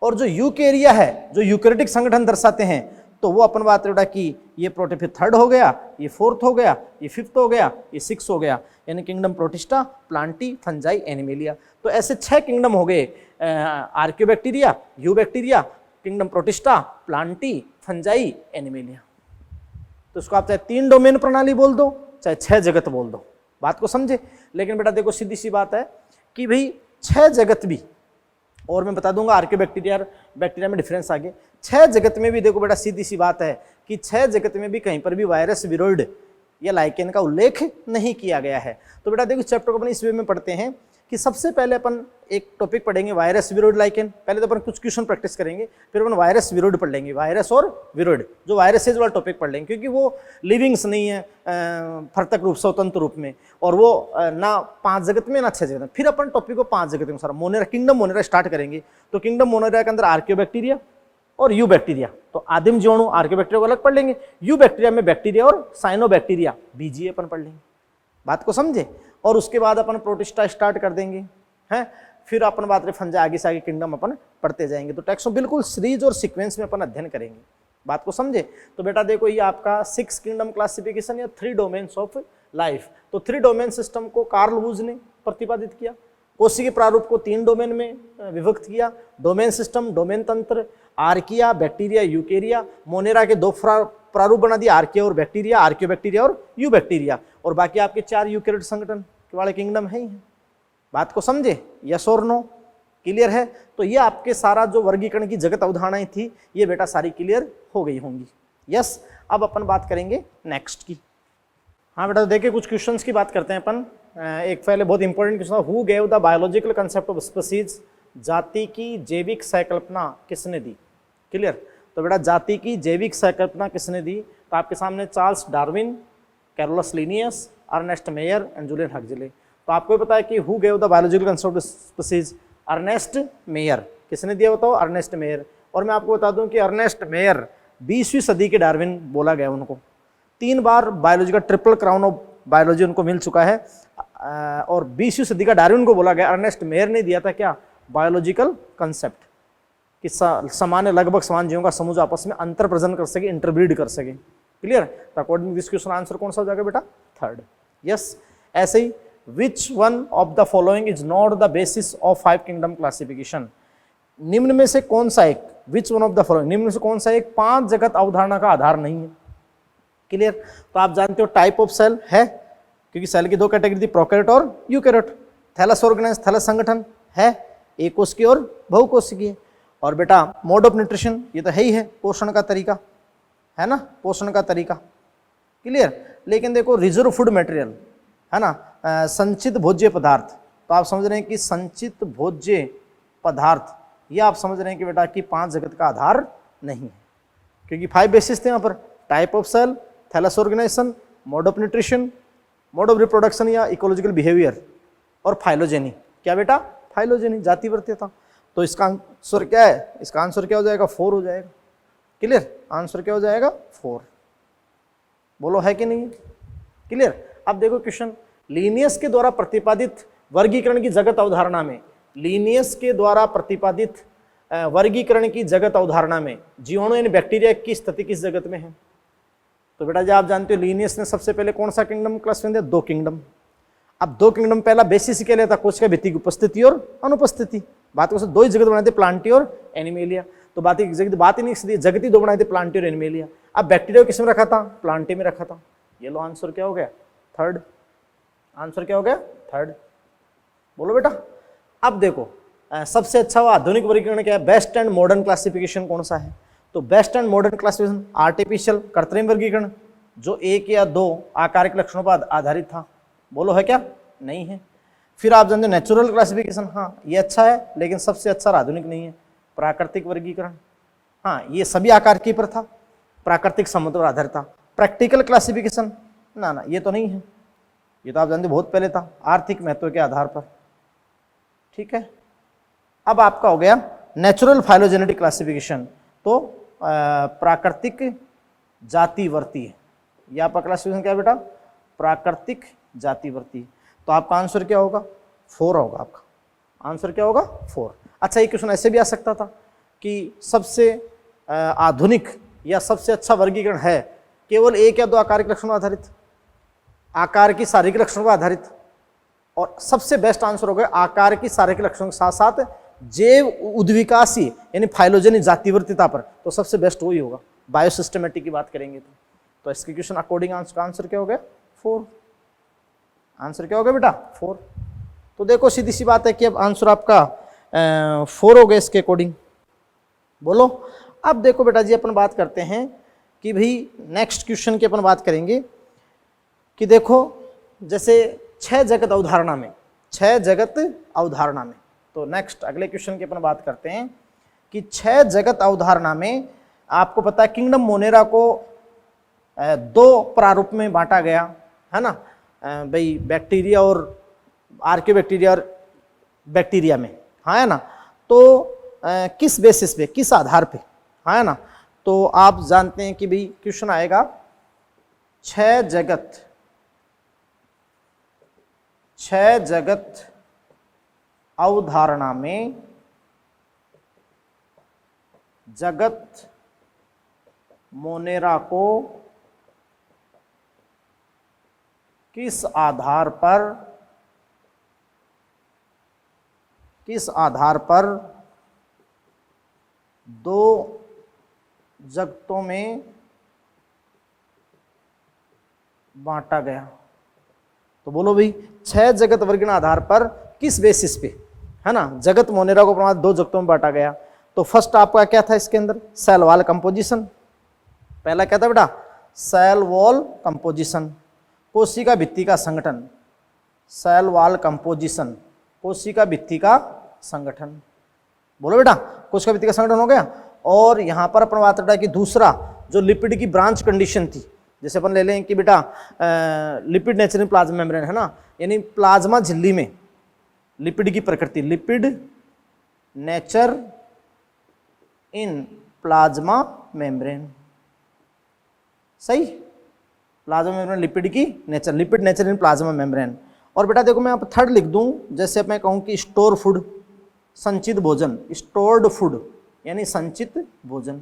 Speaker 1: और जो यूकेरिया है, जो यूकैरियोटिक संगठन दर्शाते हैं, तो वो अपन बात उठा कि ये फिर थर्ड हो गया, ये फोर्थ हो गया, ये फिफ्थ हो गया, ये सिक्स हो गया, यानी kingdom protista, Plantae, fungi, animalia. तो ऐसे 6 किंगडम हो गए, आर्कियोबैक्टीरिया, you bacteria, kingdom protista, Plantae, fungi, animalia. तो इसको आप चाहे 3 डोमेन प्रणाली बोल दो, चाहे 6 जगत बोल दो, बात को समझे। लेकिन बेटा देखो सीधी सी बात है कि भाई 6 जगत भी, और मैं बता दूंगा आर्कियोबैक्टीरिया बैक्टीरिया में डिफरेंस आगे, 6 जगत में भी देखो बेटा सीधी सी बात है कि 6 जगत में भी कहीं पर भी वायरस, विरोइड या लाइकेन का उल्लेख नहीं किया गया है। तो बेटा देखो चैप्टर को अपन इस वे में पढ़ते हैं कि सबसे पहले अपन एक टॉपिक पढ़ेंगे वायरस, विरोइड, लाइकेन। पहले तो अपन कुछ क्वेश्चन प्रैक्टिस करेंगे, फिर अपन वायरस, विरोइड पढ़ लेंगे, वायरस और विरोइड, जो वायरसेज वाला टॉपिक पढ़ लेंगे, क्योंकि वो लिविंग्स नहीं है पृथक रूप, स्वतंत्र रूप में, और वो ना 5 जगत में ना 6 जगत में। फिर अपन टॉपिक को 5 जगत में सारा मोनेरा, किंगडम मोनेरा स्टार्ट करेंगे। तो किंगडम मोनेरा के अंदर आर्कियोबैक्टीरिया और यू बैक्टीरिया, तो आदिम जीवाणु आर्कियोबैक्टीरिया को अलग पढ़ लेंगे, यू बैक्टीरिया में बैक्टीरिया और साइनोबैक्टीरिया, बीजीए अपन पढ़ लेंगे, बात को समझे। और उसके बाद अपन प्रोटिस्टा स्टार्ट कर देंगे, हैं। फिर अपन बात करें फंजा, आगे से आगे किंगडम अपन पढ़ते जाएंगे। तो टैक्सोन बिल्कुल सीरीज और सीक्वेंस में अपन अध्ययन करेंगे, बात को समझे। तो बेटा देखो ये आपका 6 किंगडम क्लासिफिकेशन या 3 डोमेन्स ऑफ लाइफ। तो 3 डोमेन सिस्टम को कार्ल वुज ने प्रतिपादित किया। कोशिकीय प्रारूप को 3 डोमेन में विभक्त किया, डोमेन सिस्टम, डोमेन तंत्र, आर्किया, बैक्टीरिया, यूकेरिया। मोनेरा के 2 प्रारूप बना दिया, आर्किया और बैक्टीरिया, आर्कियोबैक्टीरिया और यू बैक्टीरिया। और बाकी आपके 4 यूकैरियोट संगठन वाले किंगडम है ही है, बात को समझे। यस और नो, क्लियर है। तो ये आपके सारा जो वर्गीकरण की जगत अवधारणाएं थी, ये बेटा सारी क्लियर हो गई होंगी। यस, अब अपन बात करेंगे नेक्स्ट की। हाँ बेटा, तो देखिए कुछ क्वेश्चंस की बात करते हैं अपन। एक पहले बहुत important question, who gave the biological concept of species, जाति की जैविक संकल्पना किसने दी? क्लियर। तो बेटा जाति की जैविक संकल्पना किसने दी? तो आपके सामने Charles Darwin, Carolus Linnaeus, Ernst Mayr and Julian Huxley. तो आपको पता है कि who gave the biological concept of species, Ernst Mayr. किसने दिया बताओ? Ernst Mayr. और मैं आपको बता दूं कि अर्नेस्ट मेयर 20वीं सदी के डार्विन बोला गया उनको। 3 बार बायोलॉजी का ट्रिपल क्राउन ऑफ बायोलॉजी उनको मिल चुका है, और 20वीं सदी का डार्विन को बोला गया। अर्नेस्ट मेयर ने दिया था क्या? बायोलॉजिकल कंसेप्ट कि सामान्य लगभग समान जीवों का समूह आपस में अंतर प्रजनन कर सके, इंटरब्रीड कर सके। क्लियर। तो अकॉर्डिंग दिस क्वेश्चन आंसर कौन सा हो जाएगा बेटा? 3rd। यस। ऐसे ही which one of the following is not the basis of 5 kingdom classification? निम्न में से कौन सा एक, which one of the following, निम्न में से कौन सा एक 5 जगत अवधारणा का आधार नहीं है? क्लियर। तो आप जानते हो टाइप ऑफ सेल है, क्योंकि सेल की 2 कैटेगरी थी, प्रोकैरियोट और यूकैरियोट। थैलस ऑर्गेनाइज, थैलस संगठन है, एक कोशिकीय और बहुकोशिकीय। और बेटा मोड ऑफ न्यूट्रिशन, ये तो है ही है, पोषण का तरीका है ना, पोषण का तरीका। क्लियर। लेकिन देखो रिजर्व फूड मटेरियल है ना, संचित भोज्य पदार्थ। तो आप समझ रहे हैं कि संचित भोज्य पदार्थ, ये आप समझ रहे हैं कि बेटा कि 5 जगत का आधार नहीं है, क्योंकि 5 बेसिस थे यहाँ पर, type of cell, thallus organisation, mode of nutrition, mode of reproduction या इकोलॉजिकल बिहेवियर, और फाइलोजेनी। क्या बेटा? फाइलोजेनी, जाति वर्तीयता। तो इसका आंसर क्या है? इसका आंसर क्या हो जाएगा? 4 हो जाएगा। क्लियर। आंसर क्या हो जाएगा? 4। बोलो है कि नहीं? क्लियर। अब देखो क्वेश्चन, लीनियस के द्वारा प्रतिपादित वर्गीकरण की जगत अवधारणा में, लीनियस के द्वारा प्रतिपादित वर्गीकरण की जगत अवधारणा में जीवाणु यानी बैक्टीरिया की स्थिति किस जगत में है? तो बेटा जी आप जानते हो लीनियस ने सबसे पहले कौन सा किंगडम क्लासिफाई दिया? 2 किंगडम। अब 2 किंगडम पहला बेसिस क्या लेता? कोशिका भित्ति की उपस्थिति और अनुपस्थिति। बात को 2 ही जगत बनाए थे, प्लांटी और एनिमेलिया। तो बात ही नहीं, जगती 2 बनाए थे, प्लांटी और एनिमेलिया। अब बैक्टीरिया किस में रखा था? प्लांटी में रखा था। ये लो आंसर क्या हो गया? 3rd। आंसर क्या हो गया? 3rd। बोलो बेटा। अब देखो सबसे अच्छा वो आधुनिक वर्गीकरण क्या है? बेस्ट एंड मॉडर्न क्लासिफिकेशन कौन सा है? तो best and modern classification artificial कृत्रिम वर्गीकरण जो एक या दो आकारिक लक्षणों पर आधारित था, बोलो है क्या? नहीं है। फिर आप जानते हो नेचुरल क्लासिफिकेशन, हाँ ये अच्छा है लेकिन सबसे अच्छा आधुनिक नहीं है। प्राकृतिक वर्गीकरण, हाँ ये सभी आकार की पर था, प्राकृतिक संबंधों पर आधारित था। प्रैक्टिकल क्लासिफिकेशन, ना ना ये तो नहीं है, ये तो आप जानते बहुत पहले था, आर्थिक महत्व के आधार पर। ठीक है, अब आपका हो गया नेचुरल फाइलोजेनेटिक क्लासिफिकेशन, तो प्राकृतिक जातिवर्ती है। ये आपका क्लासिफिकेशन क्या है बेटा? प्राकृतिक जातिवर्ती। तो आपका आंसर क्या होगा? 4 होगा। आपका आंसर क्या होगा? 4। अच्छा, ये क्वेश्चन ऐसे भी आ सकता था कि सबसे आधुनिक या सबसे अच्छा वर्गीकरण है केवल एक या दो आकारिक लक्षणों आधारित, आकार की शारीरिक लक्षणों पर आधारित, और सबसे बेस्ट आंसर हो गया आकार की शारीरिक लक्षणों के साथ साथ जैव उद्विकासी यानी फाइलोजेनिक जातिवर्तीता पर, तो सबसे बेस्ट वही होगा। बायोसिस्टमेटिक की बात करेंगे तो इसके क्वेश्चन अकॉर्डिंग आंसर क्या हो गया? 4। आंसर क्या हो गया बेटा? 4। तो देखो सीधी सी बात है कि अब आंसर आपका 4 हो गया इसके अकॉर्डिंग, बोलो। अब देखो बेटा जी, अपन बात करते हैं कि भाई नेक्स्ट क्वेश्चन की अपन बात करेंगे कि देखो जैसे 6 जगत अवधारणा में, 6 जगत अवधारणा में, तो नेक्स्ट अगले क्वेश्चन की अपन बात करते हैं कि 6 जगत अवधारणा में आपको पता है किंगडम मोनेरा को 2 प्रारूप में बांटा गया है ना भाई, बैक्टीरिया और आर्कियोबैक्टीरिया और बैक्टीरिया में, हाँ है ना। तो किस बेसिस पे, किस आधार पे, हाँ है ना। तो आप जानते हैं कि भाई क्वेश्चन आएगा 6 जगत अवधारणा में जगत मोनेरा को किस आधार पर 2 जगतों में बांटा गया। तो बोलो भाई 6 जगत वर्गीकरण आधार पर किस बेसिस पे, है ना, जगत मोनेरा को प्रमाण 2 जगतों में बांटा गया। तो फर्स्ट आपका क्या था इसके अंदर? Cell wall composition. पहला क्या था बेटा? सेल वॉल कंपोजिशन, कोशिका भित्ति का संगठन। सेल वॉल कंपोजिशन, कोशिका भित्ति का संगठन। बोलो बेटा, कोशिका भित्ति का संगठन हो गया। और यहां पर अपन बात करता है कि दूसरा जो लिपिड की ब्रांच कंडीशन थी, जैसे अपन ले लें कि बेटा lipid nature in plasma membrane, है ना, यानी प्लाज्मा झिल्ली में लिपिड की प्रकृति, lipid nature in plasma membrane, सही। प्लाज्मा मेम्ब्रेन लिपिड की nature, lipid nature in plasma membrane. और बेटा देखो मैं यहाँ थर्ड लिख दूं, जैसे मैं कहूँ कि स्टोर फूड, संचित भोजन, स्टोर्ड फूड यानी संचित भोजन।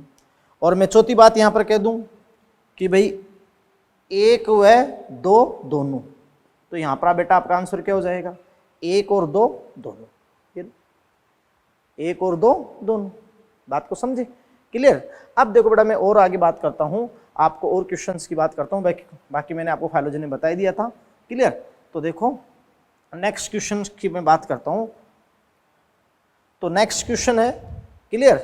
Speaker 1: और मैं चौथी बात यहाँ पर कह दूं कि भाई 1 व 2 दोनों। तो यहाँ पर बेटा आपका आंसर क्या हो जाएगा? 1 और 2 दोनों। 1 और 2 दोनों। बात को समझे? क्लियर? अब देखो बेटा मैं और आगे बात करता हूँ, आपको और क्वेश्चंस की बात करता हूँ, बाकी मैंने आपको फाइलोजेनी बता ही दिया था। क्लियर? तो देखो नेक्स्ट क्वेश्चन की मैं बात करता हूँ। तो नेक्स्ट क्वेश्चन है, क्लियर,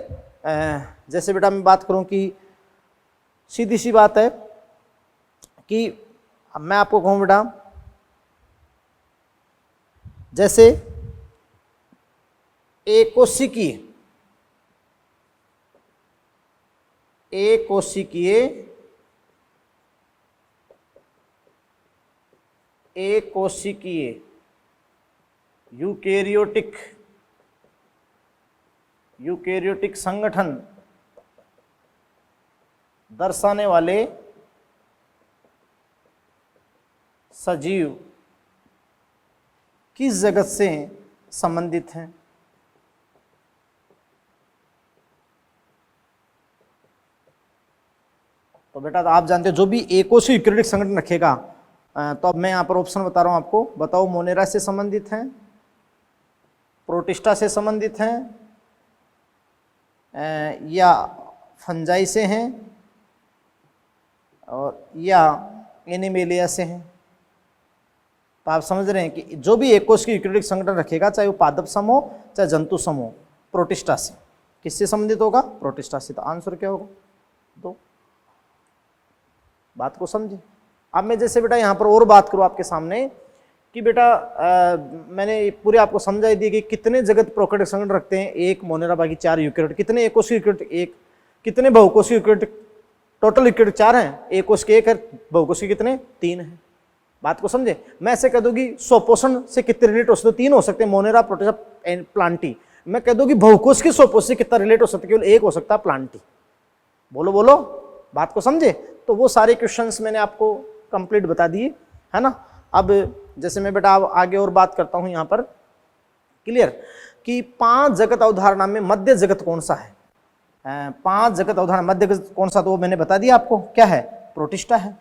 Speaker 1: जैसे बेटा मैं बात करूँ कि सीधी सी बात है कि मैं आपको कहूँ बेटा, जैसे एकोशिकीय यूकेरियोटिक संगठन दर्शाने वाले सजीव किस जगत से संबंधित हैं? तो बेटा आप जानते हो जो भी एकोशी यूकेरियोटिक संगठन रखेगा, तो अब मैं यहाँ पर ऑप्शन बता रहा हूँ आपको, बताओ मोनेरा से संबंधित हैं, प्रोटिस्टा से संबंधित हैं, या फंजाई से हैं, और या एनिमेलिया से हैं। तो आप समझ रहे हैं कि जो भी एकोश की यूकेरियोटिक संगठन रखेगा, चाहे वो पादप समूह चाहे जंतु समूह, प्रोटिस्टा से। किससे संबंधित होगा? प्रोटिस्टा से। तो आंसर क्या होगा? 2। बात को समझे। अब मैं जैसे बेटा यहाँ पर और बात करूँ आपके सामने कि बेटा मैंने पूरे आपको समझाई दी कि कितने जगत प्रोकैरियोटिक संगठन रखते हैं, 1 मोनेरा बाकी 4 यूकेरियोट। कितने एकोष यूकेरियोट? 1। कितने बहुकोषीय यूकेरियोट? टोटल यूकेरियोट 4 हैं, एकोष के 1 है, बहुकोषीय कितने? 3 है। बात को समझे। मैं ऐसे कह दूंगी स्वपोषण से कितने रिलेट हो सकते? 3 हो सकते हैं, मोनेरा, प्रोटिस्टा एंड प्लांटी। मैं कह दूंगी बहुकोष की स्वपोष से कितना रिलेट हो सकता है? केवल 1 हो सकता है, प्लांटी। बोलो बोलो, बात को समझे। तो वो सारे क्वेश्चंस मैंने आपको कंप्लीट बता दिए, है ना। अब जैसे मैं बेटा आगे और बात करता हूं यहां पर, क्लियर, कि 5 जगत अवधारणा में मध्य जगत कौन सा है? 5 जगत अवधारणा मध्य जगत कौन सा? तो वो मैंने बता दिया आपको, क्या है? प्रोटिस्टा है।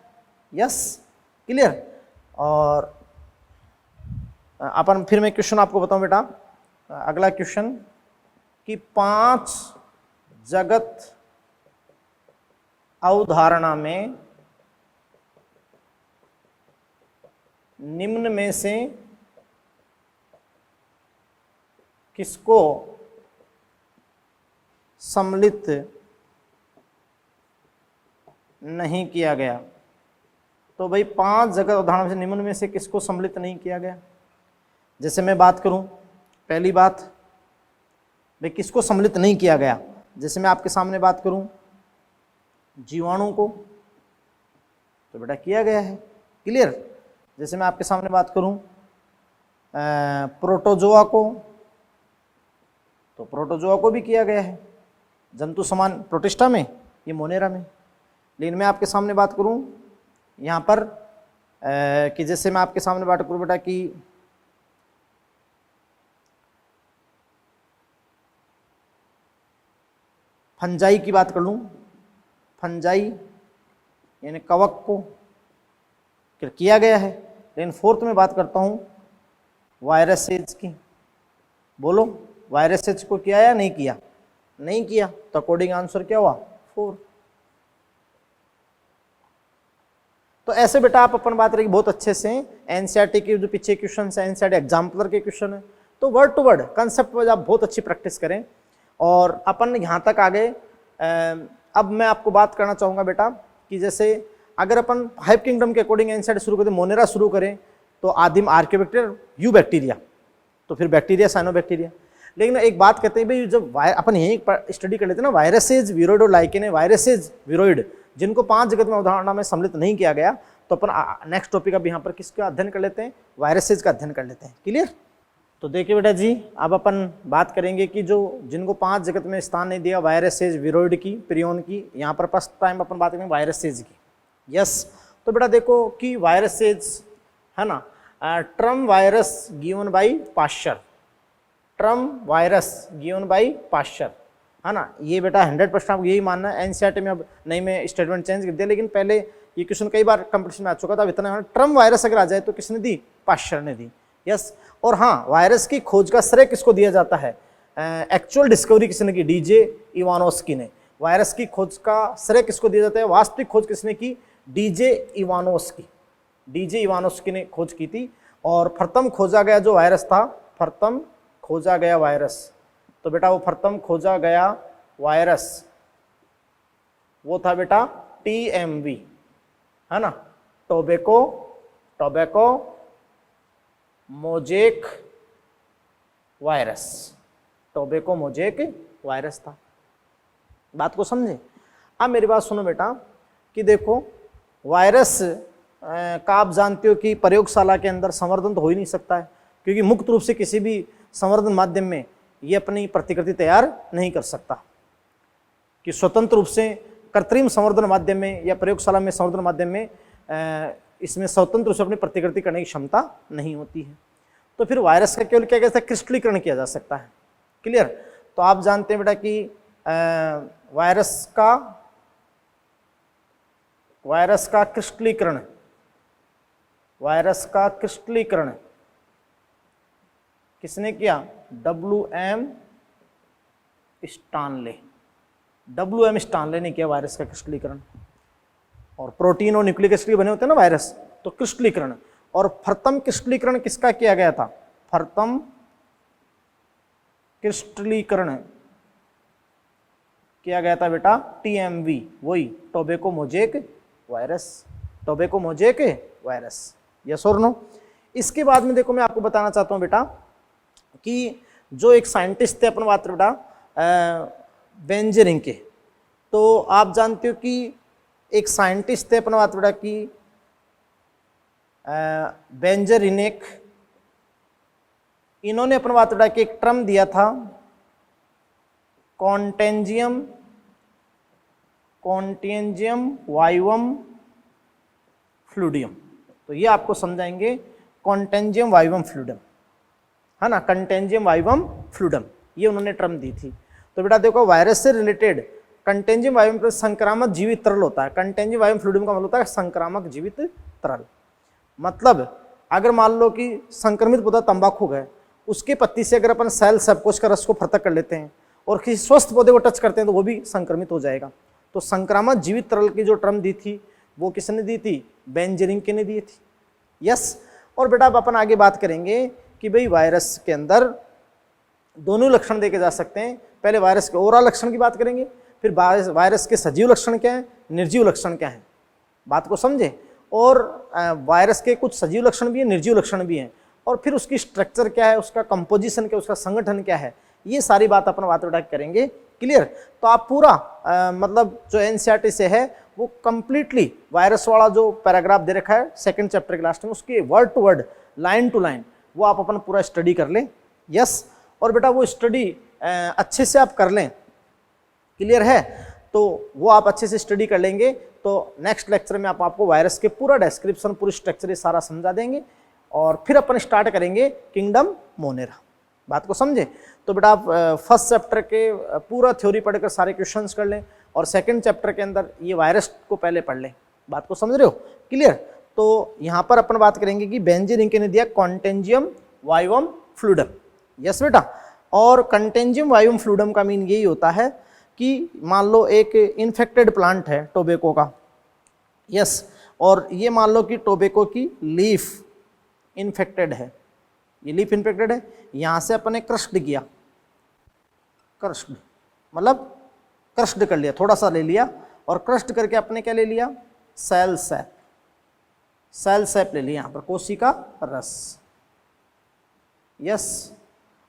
Speaker 1: Yes, clear. और अपन फिर मैं क्वेश्चन आपको बताऊं बेटा, अगला क्वेश्चन कि 5 जगत अवधारणा में निम्न में से किसको सम्मिलित नहीं किया गया? तो भाई 5 जगत अवधारणा से निम्न में से किसको सम्मिलित नहीं किया गया? जैसे मैं बात करूं, पहली बात भाई किसको सम्मिलित नहीं किया गया? जैसे मैं आपके सामने बात करूं जीवाणु को, तो बेटा किया गया है, क्लियर। जैसे मैं आपके सामने बात करूं प्रोटोजोआ को, तो प्रोटोजोआ को भी किया गया है। जंतु समान प्रोटिस्टा में, ये मोनेरा में। लेकिन मैं आपके सामने बात करूं यहाँ पर कि जैसे मैं आपके सामने बात करूं बेटा कि फंजाई की बात कर लूं, फंजाई यानी कवक को किया गया है। लेकिन 4th में बात करता हूं वायरसेज की। बोलो, वायरसेज को किया या नहीं किया? नहीं किया। तो अकॉर्डिंग आंसर क्या हुआ? 4। तो ऐसे बेटा आप अपन बात रही बहुत अच्छे से, एनसीईआरटी के जो पीछे क्वेश्चन है, एनसीईआरटी एग्जाम्पलर के क्वेश्चन है, तो वर्ड टू वर्ड कंसेप्ट में आप बहुत अच्छी प्रैक्टिस करें। और अपन यहाँ तक आ गए। अब मैं आपको बात करना चाहूँगा बेटा कि जैसे अगर अपन 5 किंगडम के अकॉर्डिंग एनसीईआरटी शुरू करें, मोनेरा शुरू करें, तो आदिम आर्कियोबैक्टीरिया, यू बैक्टीरिया, तो फिर बैक्टीरिया, साइनोबैक्टीरिया। लेकिन एक बात कहते हैं भाई, जब अपन यही स्टडी कर लेते हैं ना, वायरसेज, विरोइड और लाइकेन, वायरसेज, विरोइड, जिनको 5 जगत में अवधारणा में सम्मिलित नहीं किया गया, तो अपन नेक्स्ट टॉपिक अब यहाँ पर किसका अध्ययन कर लेते हैं? वायरसेज का अध्ययन कर लेते हैं, क्लियर। तो देखिए बेटा जी, अब अपन बात करेंगे कि जो जिनको 5 जगत में स्थान नहीं दिया, वायरसेज, विरोइड की, प्रियोन की, यहाँ पर फर्स्ट टाइम अपन बात करेंगे वायरसेज की। यस, तो बेटा देखो कि वायरसेज है ना, term virus given by Pasteur, term virus given by Pasteur, है ना। ये बेटा 100% आपको यही मानना है। एनसीईआरटी में अब नहीं, मैं स्टेटमेंट चेंज कर दिया, लेकिन पहले ये क्वेश्चन कई बार कंपटीशन में आ चुका था। इतना ट्रम वायरस अगर आ जाए तो किसने दी? पाश्चर ने दी। यस, और हाँ, वायरस की खोज का श्रेय किसको दिया जाता है? एक्चुअल डिस्कवरी किसने की? डीजे इवानोस्की ने। वायरस की खोज का श्रेय किसको दिया जाता है? वास्तविक खोज किसने की? DJ Ivanovsky. डीजे इवानोस्की ने खोज की थी। और प्रथम खोजा गया जो वायरस था, प्रथम खोजा गया वायरस, तो बेटा वो प्रथम खोजा गया वायरस वो था बेटा TMV, है ना, tobacco mosaic virus, tobacco mosaic virus था। बात को समझे। अब मेरी बात सुनो बेटा कि देखो वायरस का आप जानते हो कि प्रयोगशाला के अंदर संवर्धन तो हो ही नहीं सकता है, क्योंकि मुक्त रूप से किसी भी संवर्धन माध्यम में ये अपनी प्रतिकृति तैयार नहीं कर सकता, कि स्वतंत्र रूप से कृत्रिम संवर्धन माध्यम में या प्रयोगशाला में संवर्धन माध्यम में इसमें स्वतंत्र रूप से अपनी प्रतिकृति करने की क्षमता नहीं होती है। तो फिर वायरस का केवल क्या कहते हैं? क्रिस्टलीकरण किया जा सकता है, क्लियर। तो आप जानते हैं बेटा कि वायरस का क्रिस्टलीकरण किसने किया? WM स्टानले ने किया वायरस का क्रिस्टलीकरण। और प्रोटीन और न्यूक्लिक एसिड बने होते हैं ना वायरस, तो क्रिस्टलीकरण। और प्रथम क्रिस्टलीकरण किसका किया गया था? प्रथम क्रिस्टलीकरण किया गया था बेटा TMV, वही tobacco mosaic virus, tobacco mosaic virus. Yes और नो। इसके बाद में देखो मैं आपको बताना चाहता हूँ बेटा कि जो एक साइंटिस्ट थे अपन बात बेटा बेंजरिंग के, तो आप जानते हो कि एक साइंटिस्ट थे अपन बात बेटा कि बेंजरिनेक, इन्होंने अपन बात बेटा कि एक टर्म दिया था कॉन्टेंजियम वाइवम फ्लूडियम। तो ये आपको समझाएंगे कॉन्टेंजियम वाइवम फ्लूडियम, है ना, कंटेंजियम वाइवम फ्लूडियम, ये उन्होंने टर्म दी थी। तो बेटा देखो वायरस से रिलेटेड कंटेंजियम वाइवम संक्रामक जीवित तरल होता है। कंटेंजियम वाइवम फ्लूडियम का मतलब होता है संक्रामक जीवित तरल। मतलब अगर मान लो कि संक्रमित पौधा तंबाकू है, उसके पत्ती से अगर अपन सेल सबकोश का रस को पृथक कर लेते हैं और किसी स्वस्थ पौधे को टच करते हैं तो वो भी संक्रमित हो जाएगा। तो संक्रामक जीवित तरल की जो टर्म दी थी वो किसने दी थी? बेंजरिंग ने दी थी। यस। और बेटा अब अपन आगे बात करेंगे कि भाई वायरस के अंदर दोनों लक्षण देखे जा सकते हैं। पहले वायरस के ओवरऑल लक्षण की बात करेंगे, फिर वायरस के सजीव लक्षण क्या है, निर्जीव लक्षण क्या है, बात को समझे। और वायरस के कुछ सजीव लक्षण भी हैं, निर्जीव लक्षण भी हैं, और फिर उसकी स्ट्रक्चर क्या है, उसका कंपोजिशन क्या, उसका संगठन क्या है, ये सारी बात अपन बात उठा करेंगे। क्लियर। तो आप पूरा मतलब जो एनसीईआरटी से है वो कंप्लीटली वायरस वाला जो पैराग्राफ दे रखा है सेकंड चैप्टर के लास्ट में, उसके word to word line to line वो आप अपन पूरा स्टडी कर लें। यस। और बेटा वो स्टडी अच्छे से आप कर लें, क्लियर है, तो वो आप अच्छे से स्टडी कर लेंगे तो नेक्स्ट लेक्चर में आपको वायरस के पूरा डिस्क्रिप्शन, पूरी स्ट्रक्चर ये सारा समझा देंगे। और फिर अपन स्टार्ट करेंगे किंगडम मोनेरा, बात को समझे। तो बेटा आप फर्स्ट चैप्टर के पूरा थ्योरी पढ़कर सारे क्वेश्चंस कर लें और सेकंड चैप्टर के अंदर ये वायरस को पहले पढ़ लें, बात को समझ रहे हो, क्लियर। तो यहाँ पर अपन बात करेंगे कि बेंजरिंग ने दिया कॉन्टेंजियम वाइवम फ्लूडियम। यस बेटा। और कंटेंजियम वाइवम फ्लूडियम का मीन यही होता है कि मान लो एक इन्फेक्टेड प्लांट है टोबैको का, यस, और ये मान लो कि टोबैको की लीफ इन्फेक्टेड है, ये लीफ इन्फेक्टेड है, यहाँ से अपन ने क्रश्ड किया, क्रश्ड मतलब क्रश्ड कर लिया, थोड़ा सा ले लिया, और क्रश्ड करके अपने क्या ले लिया, सेल सैप, सेल सैप ले लिया, यहाँ पर कोशिका रस। यस।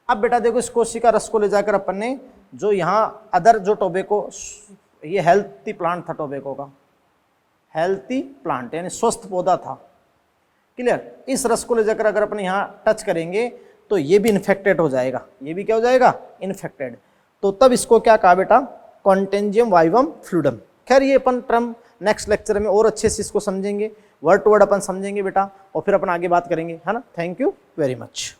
Speaker 1: अब बेटा देखो इस कोशिका रस को ले जाकर अपन ने जो यहाँ अदर जो टोबैको, ये हेल्थी प्लांट था टोबैको का, हेल्थी प्लांट यानी स्वस्थ पौधा था, क्लियर। इस रस को ले जाकर अगर अपन यहाँ टच करेंगे तो ये भी इन्फेक्टेड हो जाएगा, ये भी क्या हो जाएगा, इन्फेक्टेड। तो तब इसको क्या कहा बेटा, कॉन्टेंजियम वाइवम फ्लूडियम। खैर ये अपन टर्म नेक्स्ट लेक्चर में और अच्छे से इसको समझेंगे, वर्ड टू वर्ड अपन समझेंगे बेटा, और फिर अपन आगे बात करेंगे, है ना। Thank you very much.